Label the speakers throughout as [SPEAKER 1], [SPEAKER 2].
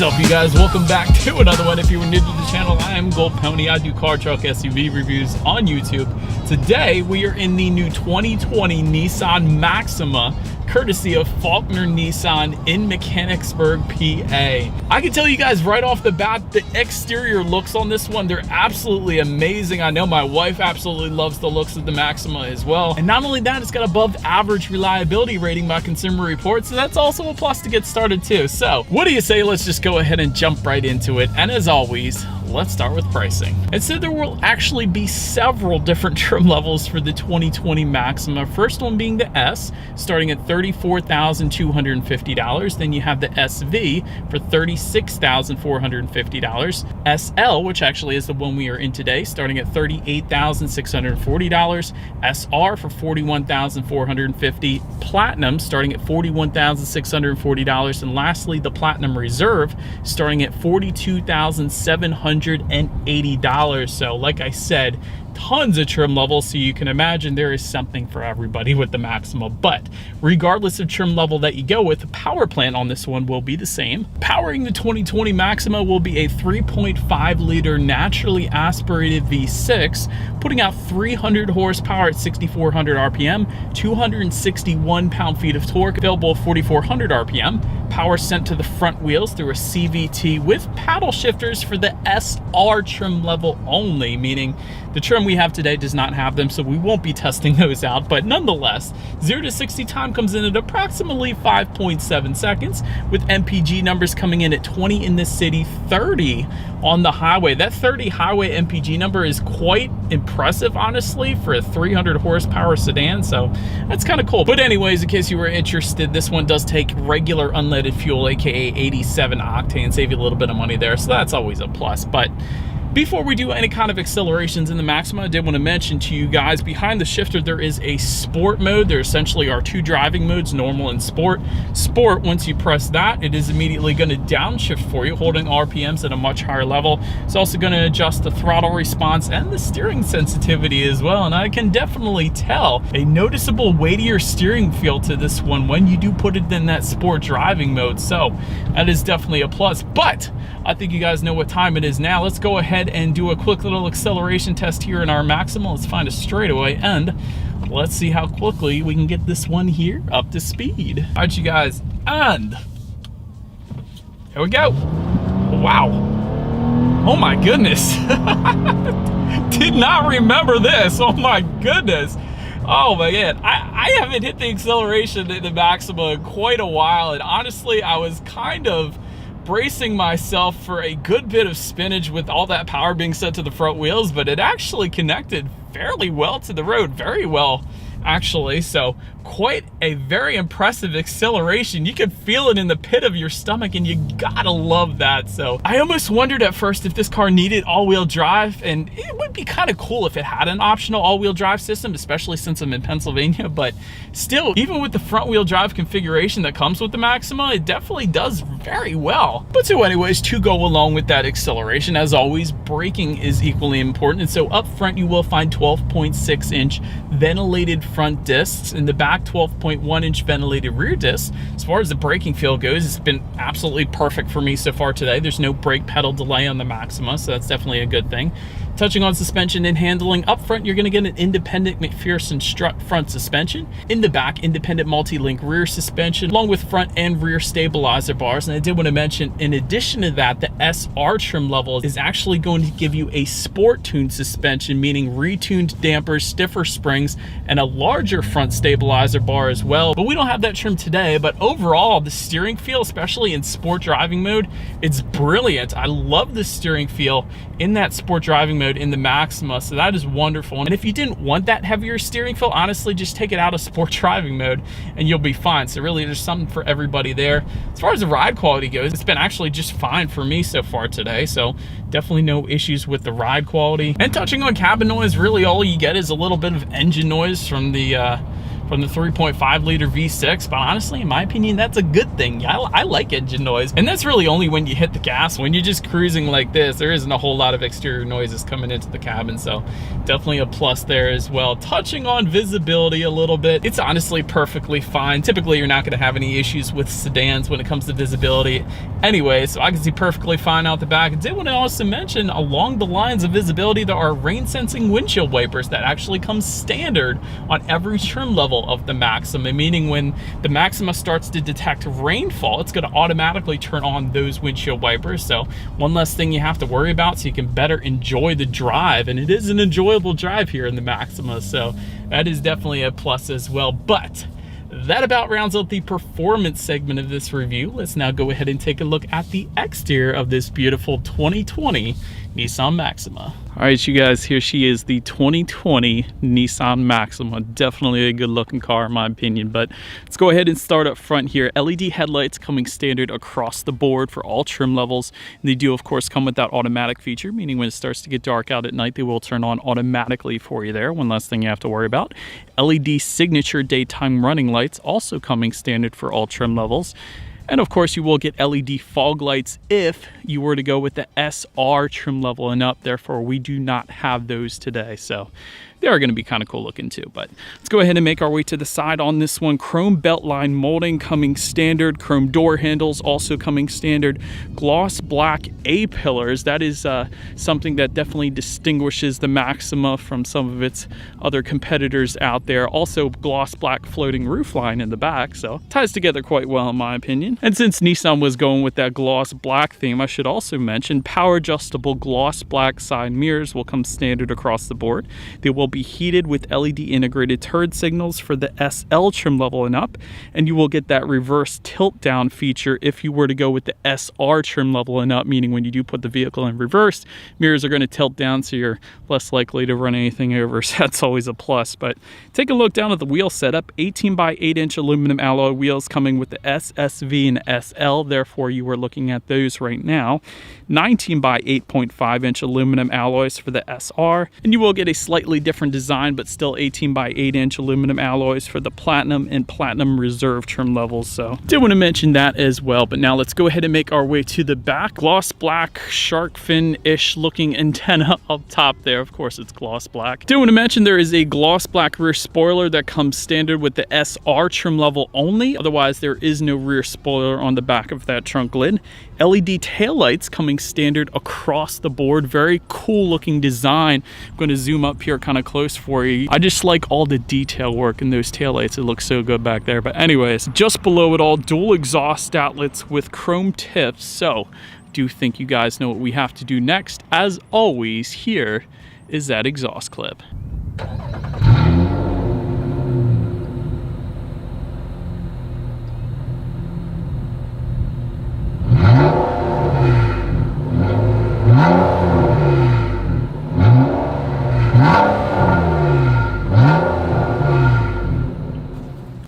[SPEAKER 1] up, you guys? Welcome back to another one. If you were new to the channel, I am Gold Pony. I do car, truck, SUV reviews on YouTube. Today we are in the new 2020 Nissan Maxima, courtesy of Faulkner Nissan in Mechanicsburg, PA. I can tell you guys right off the bat, the exterior looks on this one, they're absolutely amazing. I know my wife absolutely loves the looks of the Maxima as well. And not only that, it's got above average reliability rating by Consumer Reports, so that's also a plus to get started too. So what do you say? Let's just go ahead and jump right into it. And as always, let's start with pricing. And so there will actually be several different trim levels for the 2020 Maxima. First one being the S, starting at $34,250. Then you have the SV for $36,450. SL, which actually is the one we are in today, starting at $38,640. SR for $41,450. Platinum starting at $41,640. And lastly, the Platinum Reserve starting at $42,780. So like I said, tons of trim levels, so you can imagine there is something for everybody with the Maxima. But regardless of trim level that you go with, the power plant on this one will be the same. Powering the 2020 Maxima will be a 3.5 liter naturally aspirated V6, putting out 300 horsepower at 6,400 RPM, 261 pound-feet of torque, available at 4,400 RPM. Power sent to the front wheels through a CVT with paddle shifters for the SR trim level only, meaning the trim we have today does not have them, so we won't be testing those out. But nonetheless, 0 to 60 time comes in at approximately 5.7 seconds, with MPG numbers coming in at 20 in the city, 30 on the highway. That 30 highway MPG number is quite impressive, honestly, for a 300 horsepower sedan, so that's kind of cool. But anyways, in case you were interested, this one does take regular unleaded fuel, aka 87 octane, save you a little bit of money there, so that's always a plus. But before we do any kind of accelerations in the Maxima, I did want to mention to you guys, behind the shifter there is a sport mode. There essentially are two driving modes, normal and sport. Sport, once you press that, it is immediately going to downshift for you, holding RPMs at a much higher level. It's also going to adjust the throttle response and the steering sensitivity as well. And I can definitely tell a noticeable weightier steering feel to this one when you do put it in that sport driving mode. So that is definitely a plus. But I think you guys know what time it is now. Let's go ahead and do a quick little acceleration test here in our Maxima. Let's find a straightaway and let's see how quickly we can get this one here up to speed. All right, you guys, and here we go. Wow. Oh my goodness. Did not remember this. Oh my goodness. Oh my god, I haven't hit the acceleration in the Maxima in quite a while, and honestly, I was kind of bracing myself for a good bit of spinach with all that power being sent to the front wheels, but it actually connected fairly well to the road, very well actually. So quite a very impressive acceleration. You can feel it in the pit of your stomach, and you gotta love that. So I almost wondered at first if this car needed all-wheel drive, and it would be kind of cool if it had an optional all-wheel drive system, especially since I'm in Pennsylvania. But still, even with the front-wheel drive configuration that comes with the Maxima, it definitely does very well. But so anyways, to go along with that acceleration, as always, braking is equally important. And so up front you will find 12.6-inch ventilated front discs, in the back 12.1-inch ventilated rear discs. As far as the braking feel goes, it's been absolutely perfect for me so far today. There's no brake pedal delay on the Maxima, so that's definitely a good thing. Touching on suspension and handling, up front you're going to get an independent McPherson strut front suspension. In the back, independent multi-link rear suspension, along with front and rear stabilizer bars. And I did want to mention, in addition to that, the SR trim level is actually going to give you a sport tuned suspension, meaning retuned dampers, stiffer springs, and a larger front stabilizer bar as well. But we don't have that trim today. But overall, the steering feel, especially in sport driving mode, it's brilliant. I love the steering feel in that sport driving mode in the Maxima, so that is wonderful. And if you didn't want that heavier steering feel, honestly, just take it out of sport driving mode and you'll be fine. So really, there's something for everybody there. As far as the ride quality goes, it's been actually just fine for me so far today, so definitely no issues with the ride quality. And touching on cabin noise, really all you get is a little bit of engine noise from the from the 3.5 liter V6, but honestly, in my opinion, that's a good thing. Yeah, I like engine noise, and that's really only when you hit the gas. When you're just cruising like this, there isn't a whole lot of exterior noises coming into the cabin, so definitely a plus there as well. Touching on visibility a little bit, it's honestly perfectly fine. Typically, you're not going to have any issues with sedans when it comes to visibility anyway, so I can see perfectly fine out the back. I did want to also mention, along the lines of visibility, there are rain sensing windshield wipers that actually come standard on every trim level of the Maxima, meaning when the Maxima starts to detect rainfall, it's going to automatically turn on those windshield wipers. So one less thing you have to worry about, so you can better enjoy the drive, and it is an enjoyable drive here in the Maxima, so that is definitely a plus as well. But that about rounds out the performance segment of this review. Let's now go ahead and take a look at the exterior of this beautiful 2020 Nissan Maxima. All right, you guys, here she is, the 2020 Nissan Maxima. Definitely a good looking car in my opinion, but let's go ahead and start up front here. LED headlights coming standard across the board for all trim levels. And they do, of course, come with that automatic feature, meaning when it starts to get dark out at night, they will turn on automatically for you there. One less thing you have to worry about. LED signature daytime running lights also coming standard for all trim levels. And of course, you will get LED fog lights if you were to go with the SR trim level and up. Therefore, we do not have those today. So they are going to be kind of cool looking too. But let's go ahead and make our way to the side on this one. Chrome beltline molding coming standard. Chrome door handles also coming standard. Gloss black A-pillars. That is something that definitely distinguishes the Maxima from some of its other competitors out there. Also gloss black floating roofline in the back. So ties together quite well in my opinion. And since Nissan was going with that gloss black theme, I should also mention power adjustable gloss black side mirrors will come standard across the board. They will be heated with LED integrated turn signals for the SL trim level and up, and you will get that reverse tilt down feature if you were to go with the SR trim level and up, meaning when you do put the vehicle in reverse, mirrors are going to tilt down so you're less likely to run anything over, so that's always a plus. But take a look down at the wheel setup. 18 by 8 inch aluminum alloy wheels coming with the SSV and SL, therefore you are looking at those right now. 19 by 8.5 inch aluminum alloys for the SR, and you will get a slightly different design but still 18 by 8 inch aluminum alloys for the Platinum and Platinum Reserve trim levels, so did want to mention that as well. But now let's go ahead and make our way to the back. Gloss black shark fin-ish looking antenna up top there. Of course it's gloss black. Do want to mention there is a gloss black rear spoiler that comes standard with the SR trim level only. Otherwise there is no rear spoiler on the back of that trunk lid. LED taillights coming standard across the board. Very cool looking design. I'm going to zoom up here kind of close for you. I just like all the detail work in those taillights. It looks so good back there. But anyways, just below it all, dual exhaust outlets with chrome tips. So do think you guys know what we have to do next. As always, here is that exhaust clip.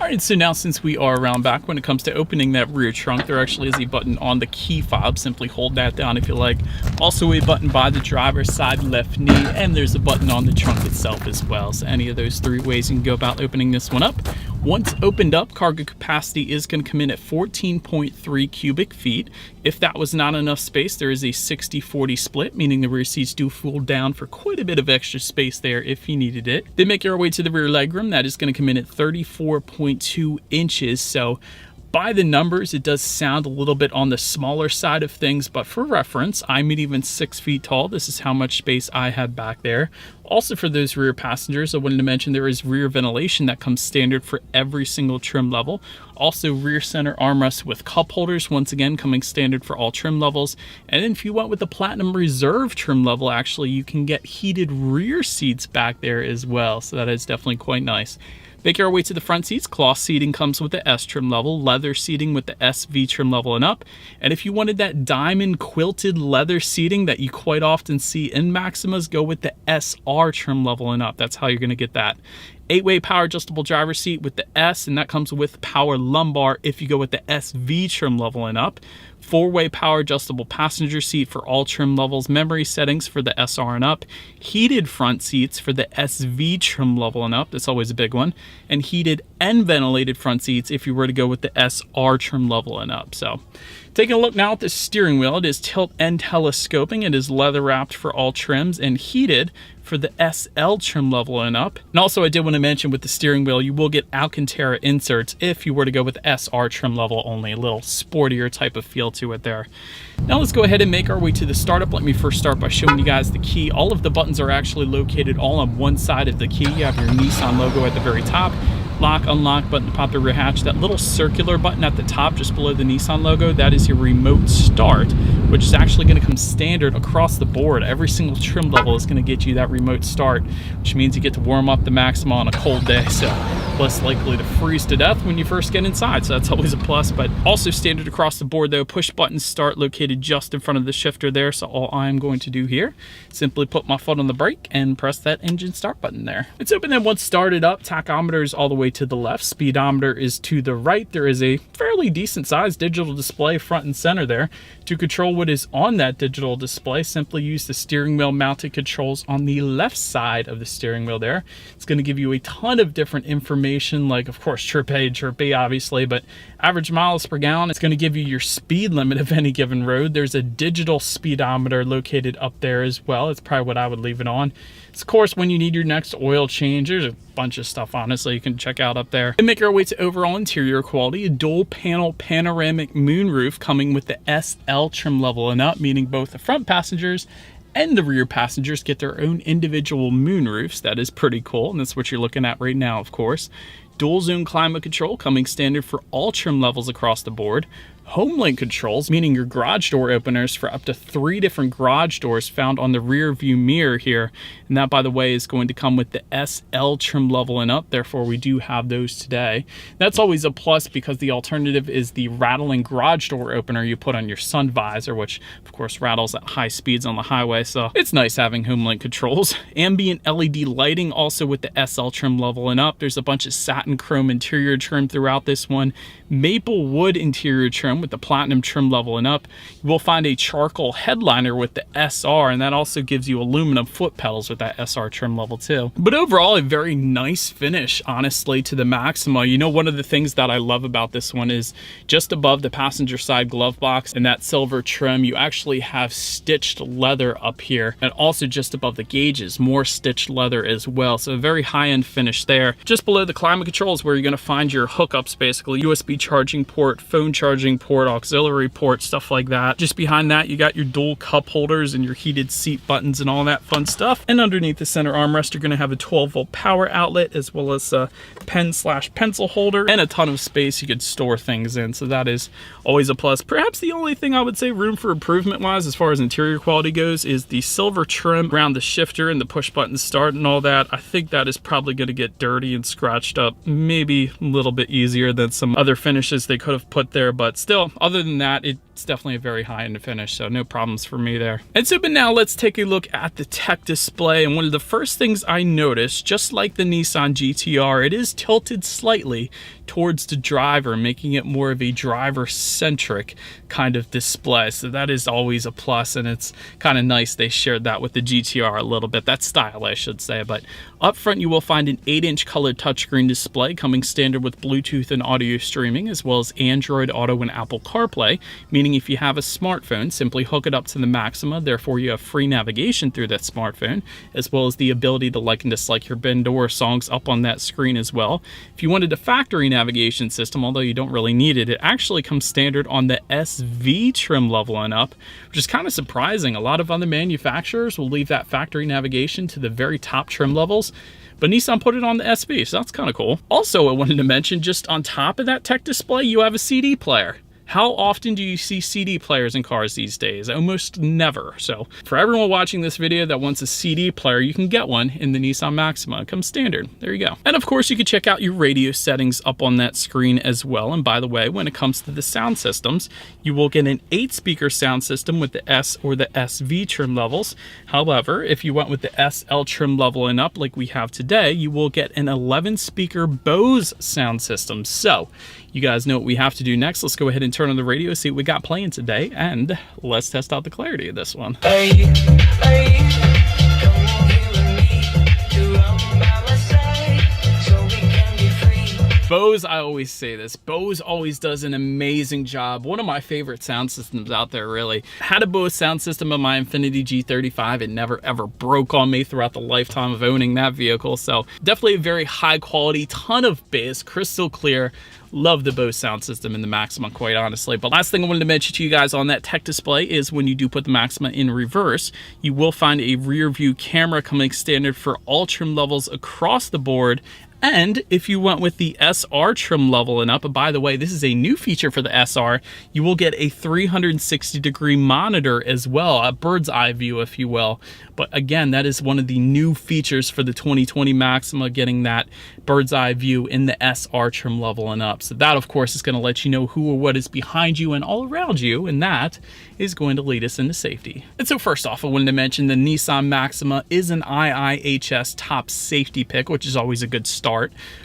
[SPEAKER 1] Alright, so now since we are around back, when it comes to opening that rear trunk, there actually is a button on the key fob. Simply hold that down if you like. Also a button by the driver's side left knee, and there's a button on the trunk itself as well. So any of those three ways you can go about opening this one up. Once opened up, cargo capacity is going to come in at 14.3 cubic feet. If that was not enough space, there is a 60-40 split, meaning the rear seats do fold down for quite a bit of extra space there if you needed it. Then make your way to the rear legroom. That is going to come in at 34.2 inches. So by the numbers, it does sound a little bit on the smaller side of things, but for reference, I'm even 6 feet tall. This is how much space I have back there. Also for those rear passengers, I wanted to mention there is rear ventilation that comes standard for every single trim level. Also rear center armrests with cup holders, once again coming standard for all trim levels. And then if you went with the Platinum Reserve trim level, actually you can get heated rear seats back there as well. So that is definitely quite nice. Make our way to the front seats. Cloth seating comes with the S trim level, leather seating with the SV trim level and up. And if you wanted that diamond quilted leather seating that you quite often see in Maximas, go with the SR trim level and up. That's how you're going to get that. 8-way power adjustable driver seat with the S, and that comes with power lumbar if you go with the SV trim level and up. 4-way power adjustable passenger seat for all trim levels, memory settings for the SR and up, heated front seats for the SV trim level and up, that's always a big one, and heated and ventilated front seats if you were to go with the SR trim level and up. So taking a look now at the steering wheel, it is tilt and telescoping. It is leather wrapped for all trims and heated for the SL trim level and up. And also I did want to mention with the steering wheel, you will get Alcantara inserts if you were to go with SR trim level only, a little sportier type of feel to it there. Now let's go ahead and make our way to the startup. Let me first start by showing you guys the key. All of the buttons are actually located all on one side of the key. You have your Nissan logo at the very top. Lock, unlock button to pop the rear hatch. That little circular button at the top just below the Nissan logo, that is your remote start, which is actually going to come standard across the board. Every single trim level is going to get you that remote start, which means you get to warm up the Maxima on a cold day, so less likely to freeze to death when you first get inside, so that's always a plus. But also standard across the board though, push button start located just in front of the shifter there. So all I'm going to do here, simply put my foot on the brake and press that engine start button there. It's open, and once started up, tachometer is all the way to the left, speedometer is to the right. There is a fairly decent sized digital display front and center there. To control what is on that digital display, simply use the steering wheel mounted controls on the left side of the steering wheel there. It's going to give you a ton of different information, like of course trip A, trip B obviously, but average miles per gallon. It's going to give you your speed limit of any given road. There's a digital speedometer located up there as well. It's probably what I would leave it on. It's of course when you need your next oil change. There's a bunch of stuff honestly you can check out up there. And make our way to overall interior quality. A dual panel panoramic moonroof coming with the SL trim level and up, meaning both the front passengers and the rear passengers get their own individual moonroofs. That is pretty cool, and that's what you're looking at right now, of course. Dual zone climate control coming standard for all trim levels across the board. Home link controls, meaning your garage door openers for up to 3 different garage doors found on the rear view mirror here. And that, by the way, is going to come with the SL trim level and up. Therefore, we do have those today. That's always a plus because the alternative is the rattling garage door opener you put on your sun visor, which of course rattles at high speeds on the highway. So it's nice having home link controls. Ambient LED lighting also with the SL trim level and up. There's a bunch of satin chrome interior trim throughout this one. Maple wood interior trim with the platinum trim level and up. You will find a charcoal headliner with the SR, and that also gives you aluminum foot pedals with that SR trim level too. But overall, a very nice finish, honestly, to the Maxima. You know, one of the things that I love about this one is just above the passenger side glove box and that silver trim, you actually have stitched leather up here, and also just above the gauges, more stitched leather as well. So a very high-end finish there. Just below the climate controls where you're going to find your hookups, basically USB charging port, phone charging port, auxiliary port, stuff like that. Just behind that, you got your dual cup holders and your heated seat buttons and all that fun stuff. And underneath the center armrest, you're going to have a 12-volt power outlet as well as a pen/pencil holder and a ton of space you could store things in. So that is always a plus. Perhaps the only thing I would say room for improvement wise as far as interior quality goes is the silver trim around the shifter and the push button start and all that. I think that is probably going to get dirty and scratched up, maybe a little bit easier than some other finishes they could have put there, but still, other than that, it's definitely a very high-end finish, so no problems for me there. And so, but now let's take a look at the tech display. And one of the first things I noticed, just like the Nissan GTR, it is tilted slightly towards the driver, making it more of a driver-centric kind of display. So that is always a plus, and it's kind of nice they shared that with the GTR a little bit. That style, I should say. But up front, you will find an 8-inch colored touchscreen display coming standard with Bluetooth and audio streaming, as well as Android Auto and Apple CarPlay, meaning if you have a smartphone, simply hook it up to the Maxima. Therefore, you have free navigation through that smartphone, as well as the ability to like and dislike your bin door songs up on that screen as well. If you wanted a factory navigation system, although you don't really need it, it actually comes standard on the SV trim level and up, which is kind of surprising. A lot of other manufacturers will leave that factory navigation to the very top trim levels, but Nissan put it on the SV, so that's kind of cool. Also, I wanted to mention, just on top of that tech display, you have a CD player. How often do you see CD players in cars these days? Almost never. So for everyone watching this video that wants a CD player, you can get one in the Nissan Maxima. It comes standard. There you go. And of course, you can check out your radio settings up on that screen as well. And by the way, when it comes to the sound systems, you will get an 8-speaker sound system with the S or the SV trim levels. However, if you went with the SL trim level and up like we have today, you will get an 11-speaker Bose sound system. So you guys know what we have to do next. Let's go ahead and turn on the radio, see what we got playing today, and let's test out the clarity of this one.
[SPEAKER 2] Hey, hey, come on here with me to run by my side so we can be free.
[SPEAKER 1] Bose, I always say this, Bose always does an amazing job. One of my favorite sound systems out there, really. Had a Bose sound system on my Infiniti G35. It never ever broke on me throughout the lifetime of owning that vehicle. So definitely a very high quality, ton of bass, crystal clear. Love the Bose sound system in the Maxima, quite honestly. But last thing I wanted to mention to you guys on that tech display is when you do put the Maxima in reverse, you will find a rear view camera coming standard for all trim levels across the board. And if you went with the SR trim level and up, by the way, this is a new feature for the SR, you will get a 360-degree monitor as well, a bird's eye view, if you will. But again, that is one of the new features for the 2020 Maxima, getting that bird's eye view in the SR trim level and up. So that, of course, is going to let you know who or what is behind you and all around you, and that is going to lead us into safety. And so first off, I wanted to mention the Nissan Maxima is an IIHS top safety pick, which is always a good start.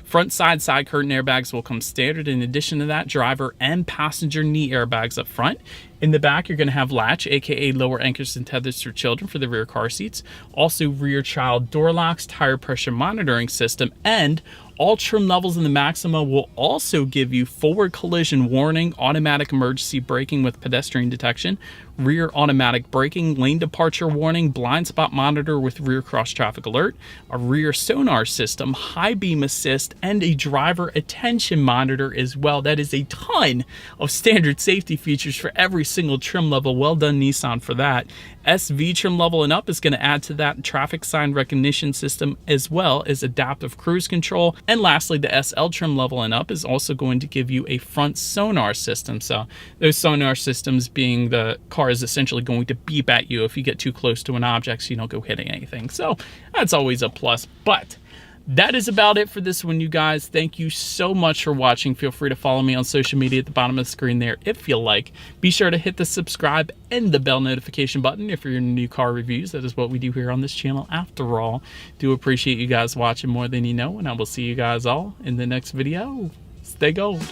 [SPEAKER 1] Front side curtain airbags will come standard. In addition to that, driver and passenger knee airbags up front. In the back, you're going to have latch, aka lower anchors and tethers for children for the rear car seats. Also rear child door locks, tire pressure monitoring system, and all trim levels in the Maxima will also give you forward collision warning, automatic emergency braking with pedestrian detection, rear automatic braking, lane departure warning, blind spot monitor with rear cross traffic alert, a rear sonar system, high beam assist, and a driver attention monitor as well. That is a ton of standard safety features for every single trim level. Well done, Nissan, for that. SV trim level and up is going to add to that traffic sign recognition system as well as adaptive cruise control. And lastly, the SL trim level and up is also going to give you a front sonar system. So those sonar systems being the car is essentially going to beep at you if you get too close to an object so you don't go hitting anything. So that's always a plus. But that is about it for this one, you guys. Thank you so much for watching. Feel free to follow me on social media at the bottom of the screen there if you like. Be sure to hit the subscribe and the bell notification button if you're into new car reviews. That is what we do here on this channel after all. Do appreciate you guys watching more than you know, and I will see you guys all in the next video. Stay gold.